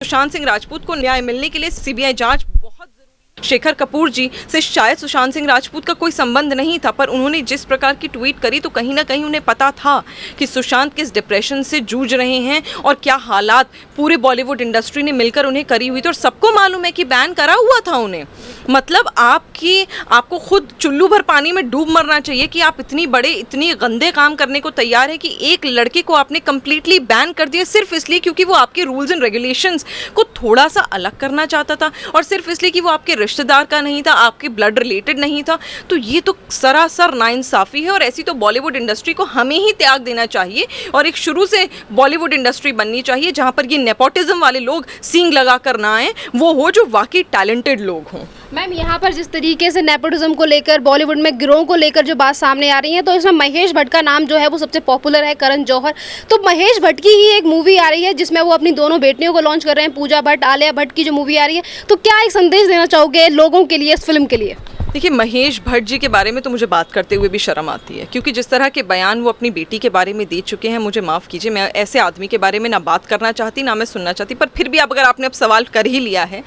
सुशांत सिंह राजपूत को न्याय मिलने के लिए सीबीआई जांच बहुत जरूरी है। शेखर कपूर जी से शायद सुशांत सिंह राजपूत का कोई संबंध नहीं था, पर उन्होंने जिस प्रकार की ट्वीट करी तो कहीं ना कहीं उन्हें पता था कि सुशांत किस डिप्रेशन से जूझ रहे हैं और क्या हालात पूरे बॉलीवुड इंडस्ट्री ने मिलकर उन्हें करी हुई थी। और सबको मालूम है कि बैन करा हुआ था उन्हें। मतलब आपको खुद चुल्लू भर पानी में डूब मरना चाहिए कि आप इतनी गंदे काम करने को तैयार है कि एक लड़के को आपने कंप्लीटली बैन कर दिया सिर्फ इसलिए क्योंकि वो आपके रूल्स एंड रेगुलेशंस को थोड़ा सा अलग करना चाहता था, और सिर्फ इसलिए कि वो आपके रिश्तेदार का नहीं था, आपके ब्लड रिलेटेड नहीं था। तो ये तो सरासर नाइंसाफ़ी है, और ऐसी तो बॉलीवुड इंडस्ट्री को हमें ही त्याग देना चाहिए और एक शुरू से बॉलीवुड इंडस्ट्री बननी चाहिए जहाँ पर ये नेपोटिज्म वाले लोग सींग लगा कर ना आए, वो हो जो वाकई टैलेंटेड लोग हों। मैम, यहाँ पर जिस तरीके से नेपोटिज्म को लेकर बॉलीवुड में गिरोह को लेकर जो बात सामने आ रही है, तो इसमें महेश भट्ट का नाम जो है वो सबसे पॉपुलर है, करण जौहर। तो महेश भट्ट की ही एक मूवी आ रही है जिसमें वो अपनी दोनों बेटियों को लॉन्च कर रहे हैं, पूजा भट्ट, आलिया भट्ट की जो मूवी आ रही है, तो क्या एक संदेश देना चाहोगे लोगों के लिए इस फिल्म के लिए? देखिए, महेश भट्ट जी के बारे में तो मुझे बात करते हुए भी शर्म आती है, क्योंकि जिस तरह के बयान वो अपनी बेटी के बारे में दे चुके हैं, मुझे माफ़ कीजिए, मैं ऐसे आदमी के बारे में ना बात करना चाहती ना मैं सुनना चाहती, पर फिर भी अगर आपने अब सवाल कर ही लिया है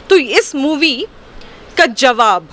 तो इस मूवी का जवाब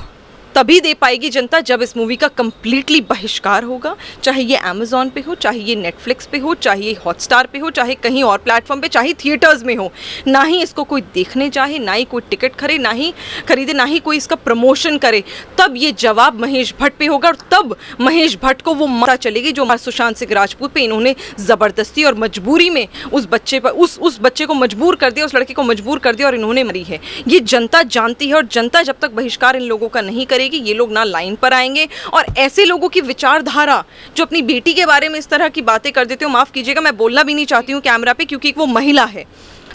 तभी दे पाएगी जनता जब इस मूवी का कंप्लीटली बहिष्कार होगा, चाहे ये अमेज़ॉन पे हो, चाहे ये नेटफ्लिक्स पे हो, चाहे ये हॉटस्टार पे हो, चाहे कहीं और प्लेटफॉर्म पे, चाहे थिएटर्स में हो। ना ही इसको कोई देखने चाहे, ना ही कोई टिकट खरीदे, ना ही कोई इसका प्रमोशन करे, तब ये जवाब महेश भट्ट पे होगा। और तब महेश भट्ट को वो मता चलेगी जो सुशांत सिंह राजपूत पे इन्होंने ज़बरदस्ती और मजबूरी में उस बच्चे पर उस बच्चे को मजबूर कर दिया, उस लड़के को मजबूर कर दिया और इन्होंने मरी है। ये जनता जानती है, और जनता जब तक बहिष्कार इन लोगों का नहीं करेगी, ये लोग ना लाइन पर आएंगे। और ऐसे लोगों की विचारधारा जो अपनी बेटी के बारे में इस तरह की बातें कर देते हो, माफ़ कीजिएगा, मैं बोलना भी नहीं चाहती हूँ कैमरा पे, क्योंकि वो महिला है,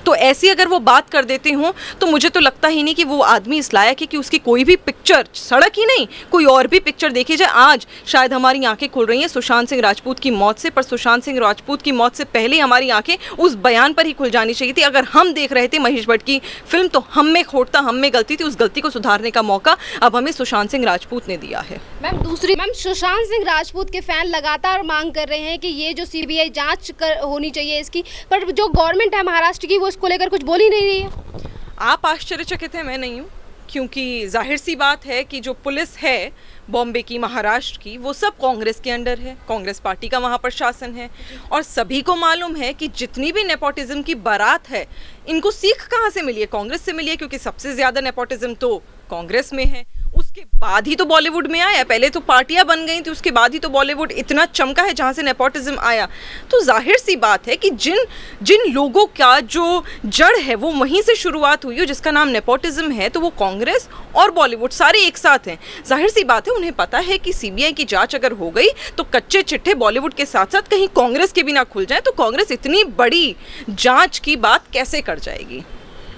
तो ऐसी अगर वो बात कर देते हों तो मुझे तो लगता ही नहीं कि वो आदमी इस लायक है कि उसकी कोई भी पिक्चर, सड़क ही नहीं कोई और भी पिक्चर देखी जाए। आज शायद हमारी आंखें खुल रही हैं सुशांत सिंह राजपूत की मौत से, पर सुशांत सिंह राजपूत की मौत से पहले हमारी आंखें उस बयान पर ही खुल जानी चाहिए थी। अगर हम देख रहे थे महेश भट्ट की फिल्म तो हम में खोट था, हम में गलती थी, उस गलती को सुधारने का मौका अब हमें सुशांत सिंह राजपूत ने दिया है। मैम, सुशांत सिंह राजपूत के फैन लगातार मांग कर रहे हैं कि ये जो सीबीआई जांच होनी चाहिए इसकी, पर जो गवर्नमेंट है महाराष्ट्र की वो इसको लेकर कुछ बोल ही नहीं रही है। आप आश्चर्यचकित हैं, मैं नहीं हूँ, क्योंकि जाहिर सी बात है कि जो पुलिस है बॉम्बे की, महाराष्ट्र की, वो सब कांग्रेस के अंडर है, कांग्रेस पार्टी का वहाँ पर शासन है। और सभी को मालूम है कि जितनी भी नेपोटिज्म की बारात है, इनको सीख कहाँ से मिली है? कांग्रेस से मिली है, क्योंकि सबसे ज़्यादा नेपोटिज्म तो कांग्रेस में है। उसके बाद ही तो बॉलीवुड में आया, पहले तो पार्टियां बन गई थी, उसके बाद ही तो बॉलीवुड इतना चमका है जहां से नेपोटिज्म आया। तो जाहिर सी बात है कि जिन लोगों का जो जड़ है वो वहीं से शुरुआत हुई हो, जिसका नाम नेपोटिज्म है, तो वो कांग्रेस और बॉलीवुड सारे एक साथ हैं। जाहिर सी बात है, उन्हें पता है कि सीबीआई की जांच अगर हो गई तो कच्चे चिट्ठे बॉलीवुड के साथ साथ कहीं कांग्रेस के भी ना खुल जाए, तो कांग्रेस इतनी बड़ी जांच की बात कैसे कर जाएगी?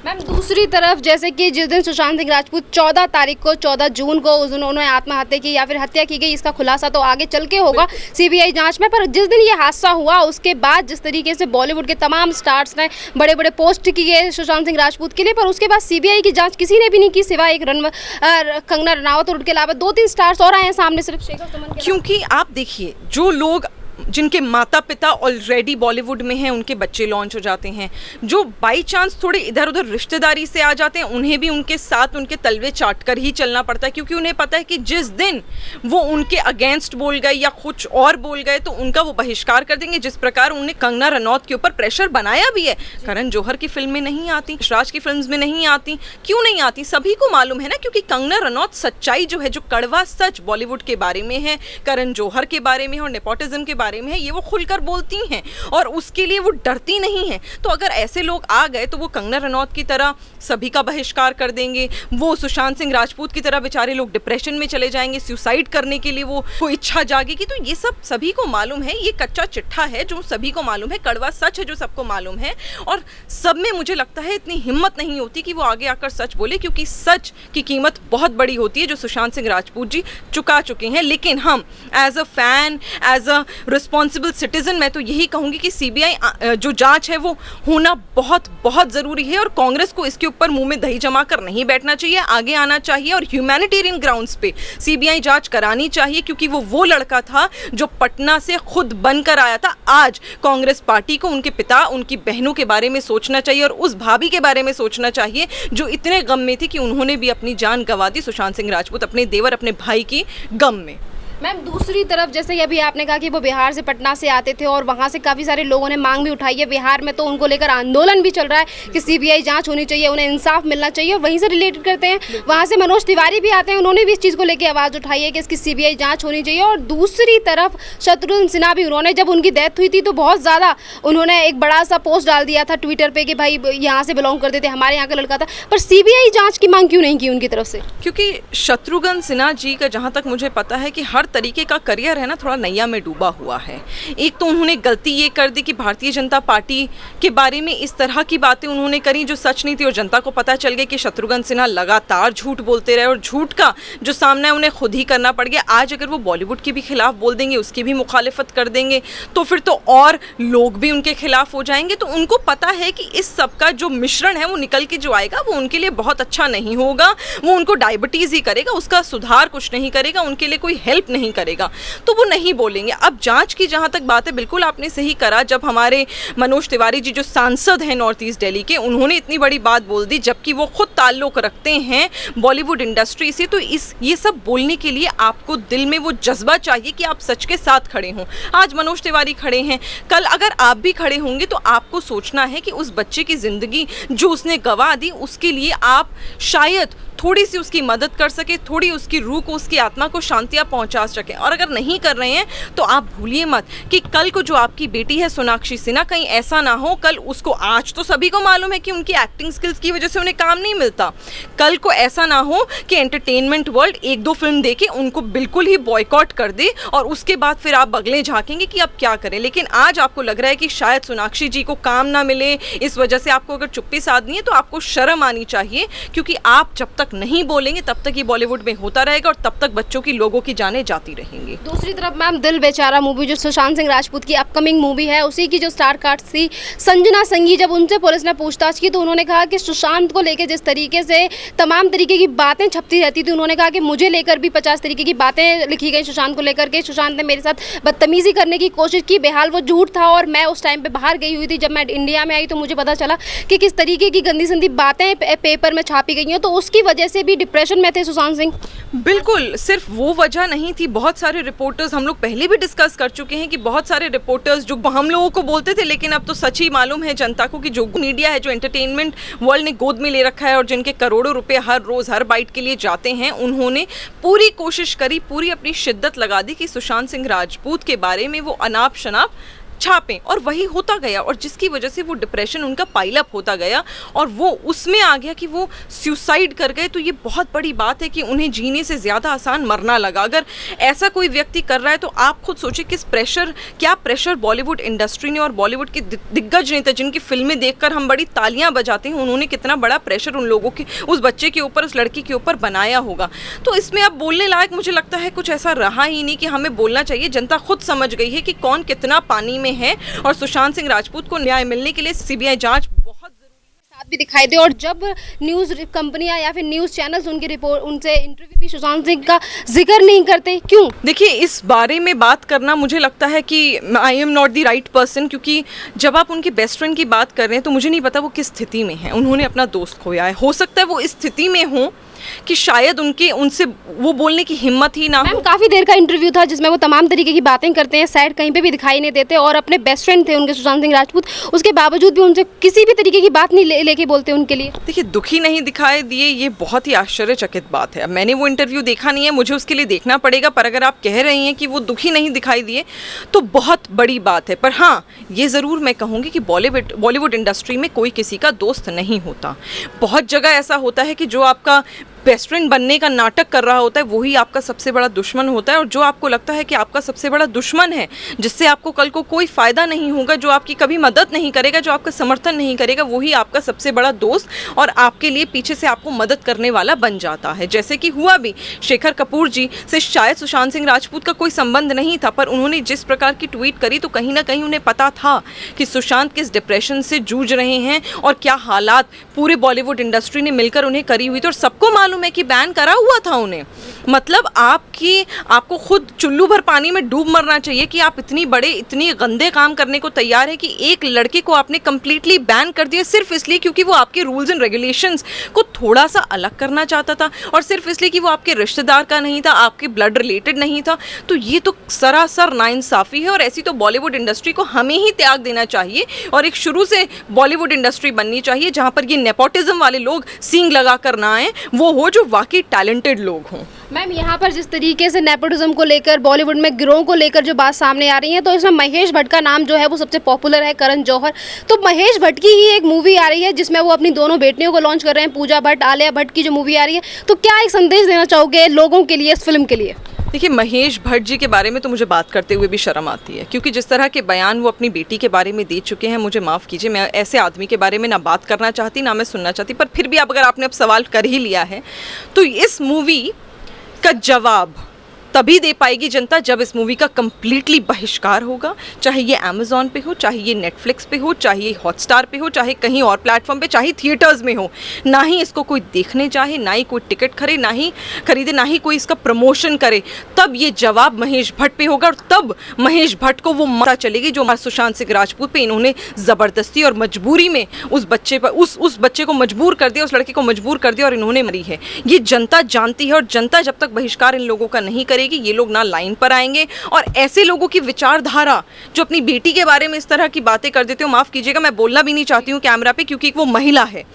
मैम, दूसरी तरफ जैसे कि जिस दिन सुशांत सिंह राजपूत 14 जून को उन्होंने आत्महत्या की या फिर हत्या की गई, इसका खुलासा तो आगे चल के होगा सीबीआई जांच में। पर जिस दिन ये हादसा हुआ उसके बाद जिस तरीके से बॉलीवुड के तमाम स्टार्स ने बड़े बड़े पोस्ट किए सुशांत सिंह राजपूत के लिए, पर उसके बाद सीबीआई की जांच किसी ने भी नहीं की, सिवाय एक कंगना रनावत और उनके अलावा 2-3 स्टार्स और आए हैं सामने, सिर्फ शेखर सुमन के। क्योंकि आप देखिए, जो लोग जिनके माता पिता ऑलरेडी बॉलीवुड में हैं, उनके बच्चे लॉन्च हो जाते हैं, जो बाई चांस थोड़े इधर उधर रिश्तेदारी से आ जाते हैं, उन्हें भी उनके साथ उनके तलवे चाट कर ही चलना पड़ता है, क्योंकि उन्हें पता है कि जिस दिन वो उनके अगेंस्ट बोल गए या कुछ और बोल गए तो उनका वो बहिष्कार कर देंगे। जिस प्रकार उन्होंने कंगना रनौत के ऊपर प्रेशर बनाया भी है, करण जौहर की फिल्म में नहीं आती, राज की फिल्म में नहीं आती, क्यों नहीं आती? सभी को मालूम है ना, क्योंकि कंगना रनौत सच्चाई जो है, जो कड़वा सच बॉलीवुड के बारे में है, करण जौहर के बारे में और नेपोटिज्म के बारे में है, ये वो खुलकर बोलती हैं और उसके लिए वो डरती नहीं हैं। तो अगर ऐसे लोग आ गए तो वो कंगना रनौत की तरह सभी का बहिष्कार कर देंगे, वो सुशांत सिंह राजपूत की तरह बेचारे लोग डिप्रेशन में चले जाएंगे, सुसाइड करने के लिए वो इच्छा जागेगी। तो ये सब सभी को मालूम है, ये कच्चा चिट्ठा है जो सभी को मालूम है, कड़वा सच है जो सबको मालूम है, और सब में मुझे लगता है इतनी हिम्मत नहीं होती कि वो आगे आकर सच बोले, क्योंकि सच की कीमत बहुत बड़ी होती है जो सुशांत सिंह राजपूत जी चुका चुके हैं। लेकिन हम as a fan, as a responsible citizen मैं तो यही कहूँगी कि सीबीआई जो जांच है वो होना बहुत बहुत ज़रूरी है, और कांग्रेस को इसके ऊपर मुंह में दही जमा कर नहीं बैठना चाहिए, आगे आना चाहिए और ह्यूमैनिटेरियन ग्राउंड्स पे सीबीआई जांच करानी चाहिए, क्योंकि वो लड़का था जो पटना से खुद बनकर आया था। आज कांग्रेस पार्टी को उनके पिता, उनकी बहनों के बारे में सोचना चाहिए और उस भाभी के बारे में सोचना चाहिए जो इतने गम में थी कि उन्होंने भी अपनी जान गंवा दी सुशांत सिंह राजपूत अपने देवर, अपने भाई की गम में। मैम दूसरी तरफ जैसे कि अभी आपने कहा कि वो बिहार से पटना से आते थे और वहाँ से काफ़ी सारे लोगों ने मांग भी उठाई है, बिहार में तो उनको लेकर आंदोलन भी चल रहा है कि सीबीआई जांच होनी चाहिए, उन्हें इंसाफ मिलना चाहिए। और वहीं से रिलेटेड करते हैं, वहाँ से मनोज तिवारी भी आते हैं, उन्होंने भी इस चीज़ को लेकर आवाज़ उठाई है कि इसकी सीबीआई जाँच होनी चाहिए। और दूसरी तरफ शत्रुघ्न सिन्हा भी, उन्होंने जब उनकी डेथ हुई थी तो बहुत ज़्यादा उन्होंने एक बड़ा सा पोस्ट डाल दिया था ट्विटर पर कि भाई यहाँ से बिलोंग करते थे, हमारे यहाँ का लड़का था, पर सीबीआई जाँच की मांग क्यों नहीं की उनकी तरफ से? क्योंकि शत्रुघ्न सिन्हा जी का जहाँ तक मुझे पता है कि हर तरीके का करियर है ना थोड़ा नैया में डूबा हुआ है। एक तो उन्होंने गलती ये कर दी कि भारतीय जनता पार्टी के बारे में इस तरह की बातें उन्होंने करी जो सच नहीं थी, और जनता को पता चल गया कि शत्रुघ्न सिन्हा लगातार झूठ बोलते रहे और झूठ का जो सामना है उन्हें खुद ही करना पड़ गया। आज अगर वो बॉलीवुड के भी खिलाफ बोल देंगे, उसकी भी मुखालिफत कर देंगे, तो फिर तो और लोग भी उनके खिलाफ हो जाएंगे। तो उनको पता है कि इस सब का जो मिश्रण है वो निकल के जो आएगा वो उनके लिए बहुत अच्छा नहीं होगा, वो उनको डायबिटीज़ ही करेगा, उसका सुधार कुछ नहीं करेगा, उनके लिए कोई हेल्प नहीं करेगा, तो वो नहीं बोलेंगे। अब जांच की जहां तक बात है, बिल्कुल आपने सही करा, जब हमारे मनोज तिवारी जी जो सांसद हैं नॉर्थ ईस्ट दिल्ली के, उन्होंने इतनी बड़ी बात बोल दी, जबकि वो खुद ताल्लुक रखते हैं बॉलीवुड इंडस्ट्री से, तो ये सब बोलने के लिए आपको दिल में वो जज्बा चाहिए कि आप सच के साथ खड़े हों। आज मनोज तिवारी खड़े हैं, कल अगर आप भी खड़े होंगे तो आपको सोचना है कि उस बच्चे की ज़िंदगी जो उसने गंवा दी, उसके लिए आप शायद थोड़ी सी उसकी मदद कर सके, थोड़ी उसकी रूह को, उसकी आत्मा को शांतियाँ पहुँचा सकें। और अगर नहीं कर रहे हैं तो आप भूलिए मत कि कल को जो आपकी बेटी है सोनाक्षी सिन्हा, कहीं ऐसा ना हो कल उसको, आज तो सभी को मालूम है कि उनकी एक्टिंग स्किल्स की वजह से उन्हें काम नहीं मिलता, कल को ऐसा ना हो कि एंटरटेनमेंट वर्ल्ड एक दो फिल्म देके उनको बिल्कुल ही बॉयकॉट कर दे और उसके बाद फिर आप बगले झाँकेंगे कि अब क्या करें। लेकिन आज आपको लग रहा है कि शायद सोनाक्षी जी को काम ना मिले, इस वजह से आपको अगर चुप्पी साधनी है तो आपको शर्म आनी चाहिए, क्योंकि आप जब तक नहीं बोलेंगे तब तक ये बॉलीवुड में होता रहेगा और तब तक बच्चों की, लोगों की जानें जाती रहेंगी। दूसरी तरफ मैम दिल बेचारा मूवी जो सुशांत सिंह राजपूत की अपकमिंग मूवी है, उसी की जो स्टार कास्ट थी संजना संघी, जब उनसे पुलिस ने पूछताछ की तो उन्होंने कहा कि सुशांत को लेकर जिस तरीके से तमाम तरीके की बातें छपती रहती थी, उन्होंने कहा कि मुझे लेकर भी 50 तरीके की बातें लिखी गई सुशांत को लेकर के, सुशांत ने मेरे साथ बदतमीजी करने की कोशिश की, बेहाल वो झूठ था और मैं उस टाइम पे बाहर गई हुई थी, जब मैं इंडिया में आई तो मुझे पता चला कि किस तरीके की गंदी संदी बातें पेपर में छापी गई हैं, तो उसकी वजह से भी डिप्रेशन में थे सुशांत सिंह। बिल्कुल, सिर्फ वो वजह नहीं थी, बहुत सारे रिपोर्टर्स, हम लोग पहले भी डिस्कस कर चुके हैं कि बहुत सारे रिपोर्टर्स जो हम लोगों को बोलते थे, लेकिन अब तो सच ही मालूम है जनता को कि जो मीडिया है, जो एंटरटेनमेंट वर्ल्ड ने गोद में ले रखा है और जिनके करोड़ों रुपए हर रोज़ हर बाइट के लिए जाते हैं, उन्होंने पूरी कोशिश करी, पूरी अपनी शिद्दत लगा दी कि सुशांत सिंह राजपूत के बारे में वो अनाप शनाप छापें, और वही होता गया, और जिसकी वजह से वो डिप्रेशन उनका पाइलअप होता गया और वो उसमें आ गया कि वो सुसाइड कर गए। तो ये बहुत बड़ी बात है कि उन्हें जीने से ज़्यादा आसान मरना लगा। अगर ऐसा कोई व्यक्ति कर रहा है तो आप खुद सोचिए किस प्रेशर, क्या प्रेशर बॉलीवुड इंडस्ट्री ने और बॉलीवुड के दिग्गज नेता जिनकी फिल्में देखकर हम बड़ी तालियां बजाते हैं, उन्होंने कितना बड़ा प्रेशर उन लोगों के, उस बच्चे के ऊपर, उस लड़की के ऊपर बनाया होगा। तो इसमें अब बोलने लायक मुझे लगता है कुछ ऐसा रहा ही नहीं कि हमें बोलना चाहिए। जनता खुद समझ गई है कि कौन कितना पानी में है, और सुशांत सिंह राजपूत को न्याय मिलने के लिए सीबीआई जांच बहुत जरूरी है। साथ भी दिखाई दे, और जब न्यूज़ कंपनियां या फिर न्यूज़ चैनल्स उनकी रिपोर्ट, उनसे इंटरव्यू भी सुशांत सिंह का जिक्र नहीं करते, क्यों? देखिए, इस बारे में बात करना मुझे लगता है कि I am not the right person, क्योंकि जब आप उनके बेस्ट फ्रेंड की बात कर रहे हैं तो मुझे नहीं पता वो किस स्थिति में है। उन्होंने अपना दोस्त खोया है, हो सकता है वो इस स्थिति में हो कि शायद उनसे वो बोलने की हिम्मत ही ना हो। काफ़ी देर का इंटरव्यू था जिसमें वो तमाम तरीके की बातें करते हैं, साइड कहीं पे भी दिखाई नहीं देते, और अपने बेस्ट फ्रेंड थे उनके सुशांत सिंह राजपूत, उसके बावजूद भी उनसे किसी भी तरीके की बात नहीं लेके बोलते उनके लिए। देखिए, दुखी नहीं दिखाई दिए, ये बहुत ही आश्चर्यचकित बात है। अब मैंने वो इंटरव्यू देखा नहीं है, मुझे उसके लिए देखना पड़ेगा, पर अगर आप कह रही हैं कि वो दुखी नहीं दिखाई दिए तो बहुत बड़ी बात है। पर हाँ, ये ज़रूर मैं कहूँगी कि बॉलीवुड इंडस्ट्री में कोई किसी का दोस्त नहीं होता। बहुत जगह ऐसा होता है कि जो आपका बेस्ट फ्रेंड बनने का नाटक कर रहा होता है वही आपका सबसे बड़ा दुश्मन होता है। और जो आपको लगता है कि आपका सबसे बड़ा दुश्मन है, जिससे आपको कल को कोई फ़ायदा नहीं होगा, जो आपकी कभी मदद नहीं करेगा, जो आपका समर्थन नहीं करेगा, वही आपका सबसे बड़ा दोस्त और आपके लिए पीछे से आपको मदद करने वाला बन जाता है। जैसे कि हुआ भी शेखर कपूर जी से शायद सुशांत सिंह राजपूत का कोई संबंध नहीं था, पर उन्होंने जिस प्रकार की ट्वीट करी तो कहीं ना कहीं उन्हें पता था कि सुशांत किस डिप्रेशन से जूझ रहे हैं और क्या हालात पूरे बॉलीवुड इंडस्ट्री ने मिलकर उन्हें करी हुई थी। और सबको मालूम है कि बैन करा हुआ था उन्हें। मतलब आपको खुद चुल्लू भर पानी में डूब मरना चाहिए कि आप इतनी गंदे काम करने को तैयार है कि एक लड़के को आपने कंप्लीटली बैन कर दिया सिर्फ इसलिए क्योंकि वो आपके रूल्स एंड रेगुलेशंस को थोड़ा सा अलग करना चाहता था, और सिर्फ इसलिए कि वो आपके रिश्तेदार का नहीं था, आपके ब्लड रिलेटेड नहीं था। तो ये तो सरासर नाइंसाफ़ी है और ऐसी तो बॉलीवुड इंडस्ट्री को हमें ही त्याग देना चाहिए और एक शुरू से बॉलीवुड इंडस्ट्री बननी चाहिए जहाँ पर ये नेपोटिज्म वाले लोग सींग लगा कर ना आए, वो हो जो वाकई टैलेंटेड लोग हों। मैम, यहाँ पर जिस तरीके से नेपोटिज्म को लेकर, बॉलीवुड में गिरोह को लेकर जो बात सामने आ रही है, तो इसमें महेश भट्ट का नाम जो है वो सबसे पॉपुलर है, करण जौहर। तो महेश भट्ट की ही एक मूवी आ रही है जिसमें वो अपनी दोनों बेटियों को लॉन्च कर रहे हैं, पूजा भट्ट, आलिया भट्ट की जो मूवी आ रही है। तो क्या एक संदेश देना चाहोगे लोगों के लिए इस फिल्म के लिए? देखिए, महेश भट्ट जी के बारे में तो मुझे बात करते हुए भी शर्म आती है, क्योंकि जिस तरह के बयान वो अपनी बेटी के बारे में दे चुके हैं, मुझे माफ़ कीजिए, मैं ऐसे आदमी के बारे में ना बात करना चाहती ना मैं सुनना चाहती, पर फिर भी अगर आपने अब सवाल कर ही लिया है तो इस मूवी का जवाब तभी दे पाएगी जनता जब इस मूवी का कंप्लीटली बहिष्कार होगा, चाहे ये अमेज़ॉन पे हो, चाहे ये नेटफ्लिक्स पे हो, चाहे ये हॉटस्टार पे हो, चाहे कहीं और प्लेटफॉर्म पे, चाहे थिएटर्स में हो। ना ही इसको कोई देखने चाहे, ना ही कोई टिकट खरीदे, ना ही कोई इसका प्रमोशन करे, तब ये जवाब महेश भट्ट पे होगा और तब महेश भट्ट को वो पता चलेगी जो सुशांत सिंह राजपूत पे इन्होंने ज़बरदस्ती और मजबूरी में उस बच्चे को मजबूर कर दिया, उस लड़के को मजबूर कर दिया और इन्होंने मरी है। ये जनता जानती है और जनता जब तक बहिष्कार इन लोगों का नहीं करेगी, ये लोग ना लाइन पर आएंगे। और ऐसे लोगों की विचारधारा जो अपनी बेटी के बारे में इस तरह की बातें कर देते हो, माफ़ कीजिएगा, मैं बोलना भी नहीं चाहती हूँ कैमरा पे क्योंकि वो महिला है,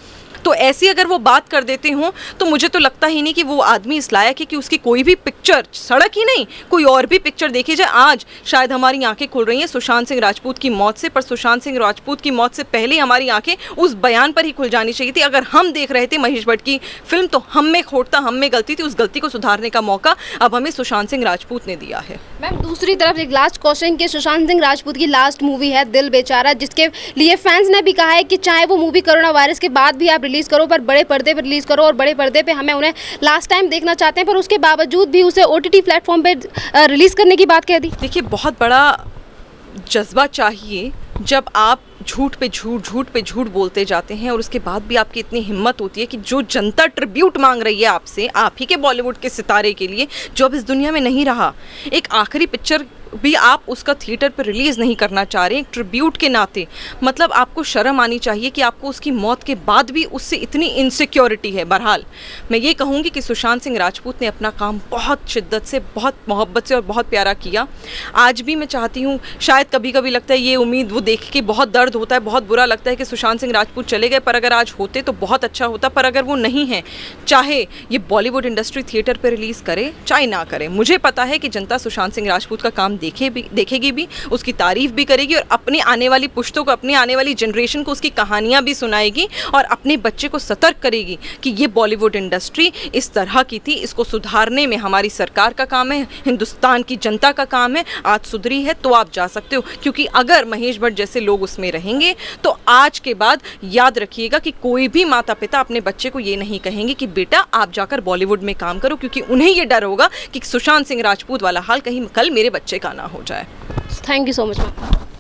तो ऐसी अगर वो बात कर देते हों तो मुझे तो लगता ही नहीं कि वो आदमी इस लायक है कि उसकी कोई भी पिक्चर, सड़क ही नहीं कोई और भी पिक्चर देखी जाए। आज शायद हमारी आंखें खुल रही हैं सुशांत सिंह राजपूत की मौत से, पर सुशांत सिंह राजपूत की मौत से पहले हमारी आंखें उस बयान पर ही खुल जानी चाहिए थी। अगर हम देख रहे थे महेश भट्ट की फिल्म तो हम में खोट था, हम में गलती थी, उस गलती को सुधारने का मौका अब हमें सुशांत सिंह राजपूत ने दिया है। मैम, दूसरी तरफ एक लास्ट क्वेश्चन कि सुशांत सिंह राजपूत की लास्ट मूवी है दिल बेचारा, जिसके लिए फैंस ने भी कहा है कि चाहे वो मूवी कोरोना वायरस के बाद भी आप रिलीज़ करो, पर बड़े पर्दे पर रिलीज़ करो और बड़े पर्दे पे हमें उन्हें लास्ट टाइम देखना चाहते हैं, पर उसके बावजूद भी उसे OTT प्लेटफॉर्म पे रिलीज़ करने की बात कह दी। देखिए, बहुत बड़ा जज्बा चाहिए जब आप झूठ पे झूठ बोलते जाते हैं और उसके बाद भी आपकी इतनी हिम्मत होती है कि जो जनता ट्रिब्यूट मांग रही है आपसे, आप ही के बॉलीवुड के सितारे के लिए जो अब इस दुनिया में नहीं रहा, एक आखिरी पिक्चर भी आप उसका थिएटर पर रिलीज़ नहीं करना चाह रहे हैं एक ट्रिब्यूट के नाते। मतलब आपको शर्म आनी चाहिए कि आपको उसकी मौत के बाद भी उससे इतनी इनसिक्योरिटी है। बहरहाल मैं ये कहूँगी कि सुशांत सिंह राजपूत ने अपना काम बहुत शिद्दत से, बहुत मोहब्बत से और बहुत प्यारा किया। आज भी मैं चाहती हूँ, शायद कभी कभी लगता है ये उम्मीद वो देख के बहुत दर्द होता है, बहुत बुरा लगता है कि सुशांत सिंह राजपूत चले गए, पर अगर आज होते तो बहुत अच्छा होता। पर अगर वो नहीं है, चाहे ये बॉलीवुड इंडस्ट्री थिएटर पर रिलीज़ करे चाहे ना करे, मुझे पता है कि जनता सुशांत सिंह राजपूत का काम देखेगी भी, उसकी तारीफ भी करेगी और अपने आने वाली पुश्तों को, अपने आने वाली जनरेशन को उसकी कहानियां भी सुनाएगी और अपने बच्चे को सतर्क करेगी कि ये बॉलीवुड इंडस्ट्री इस तरह की थी, इसको सुधारने में हमारी सरकार का काम है, हिंदुस्तान की जनता का काम है। आज सुधरी है तो आप जा सकते हो, क्योंकि अगर महेश भट्ट जैसे लोग उसमें रहेंगे तो आज के बाद याद रखिएगा कि कोई भी माता पिता अपने बच्चे को ये नहीं कहेंगे कि बेटा आप जाकर बॉलीवुड में काम करो, क्योंकि उन्हें ये डर होगा कि सुशांत सिंह राजपूत वाला हाल कहीं कल मेरे बच्चे का ना हो जाए। Thank you so much ma'am.